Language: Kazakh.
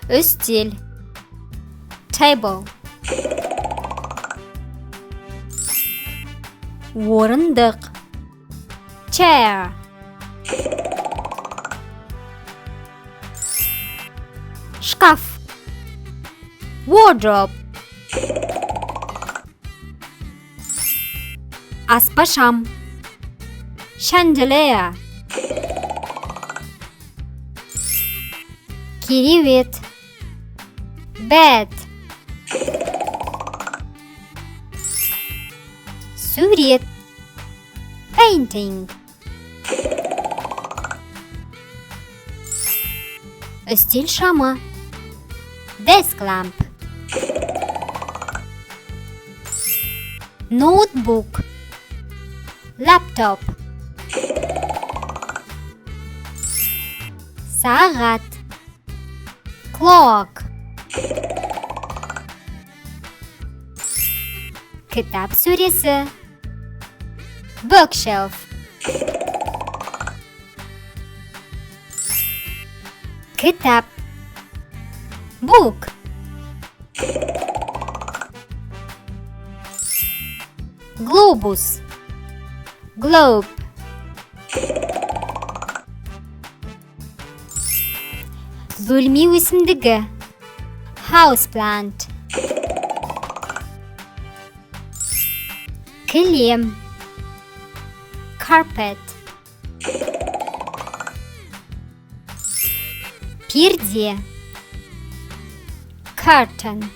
Өстел. Table. Орындық. Chair. Шкаф. Wardrobe. Аспашам. Chandelier. Кереует. Bed. Сурет. Painting. Үстел шамы. Desk lamp. Ноутбук. Laptop. Сағат. Clock. Кітап сөресі. Bookshelf. Кітап. Book. Глобус. Globe. Бөлме өсімдігі. Houseplant. Кілем. Carpet. Перде. Curtain.